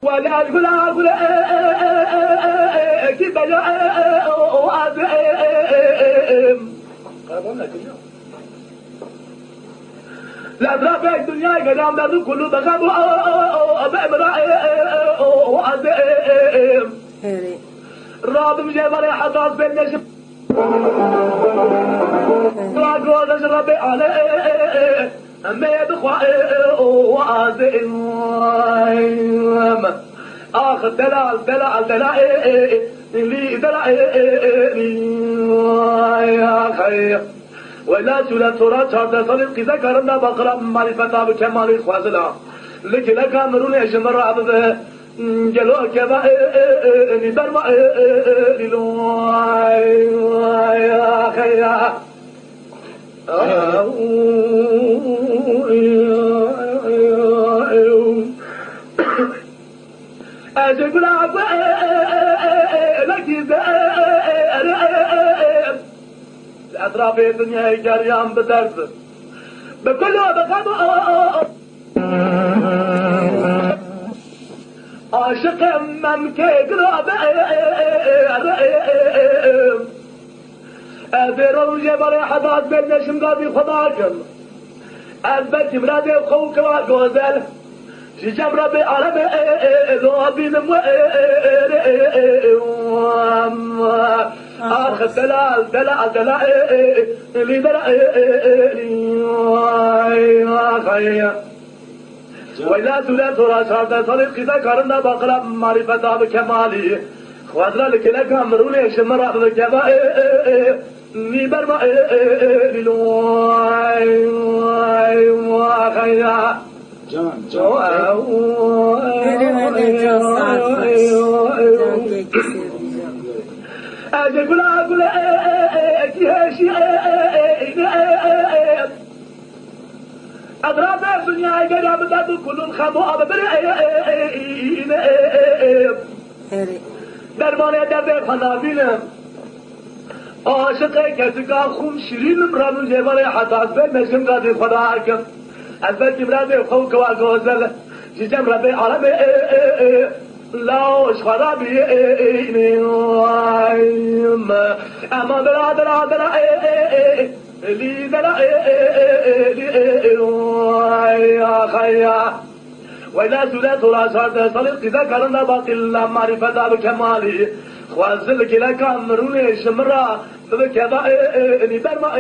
ولا أقول كيف لا أدرى في الدنيا قدام ذو كله بخاب بأمرأ وعزيم راب مجبر حطاس بالنجم راقود أشرب عليه أما يدخوا وعزيم آخر دلال اللي دلال يا خير ولا سولا تورا شرط صدق كذا كرنا بقرا معرفة بكمال خوازلا لكن كامرون يجمر عبد جلو كذا نبرم يا خير أجل أطراف الدنيا جريان بدرب بكل بخاب عاشق من كيقرب أذيرو جبل حداد بالنشم قاضي خضاكم أثبت مرادي وخوك وغوزل شجم ربي عربي ذوبي نموئي آخر دلال اللي دلال وإلا سولا تورا شاردا صدق كذا كرنا بقرا معرفة بكمالي خوادرا لكلك أمروني شمرا بكبا نبرما خيا أقول أضرب الدنيا قدام ذات كل الخمو أببرئين درمان درد خنابين عاشق كتكا خون شيرين مرانو جبال حساس بين نشم قادر خداكم البت مراد خوك وغوزل جسم ربي عربي لاوش خرابي أما بلا لي دلا يا خيا وإذا سلت راسات صلت كذا كرنا باقي الله معرفة بكمالي خوازل كلا كامروني شمرا بكذا نبرما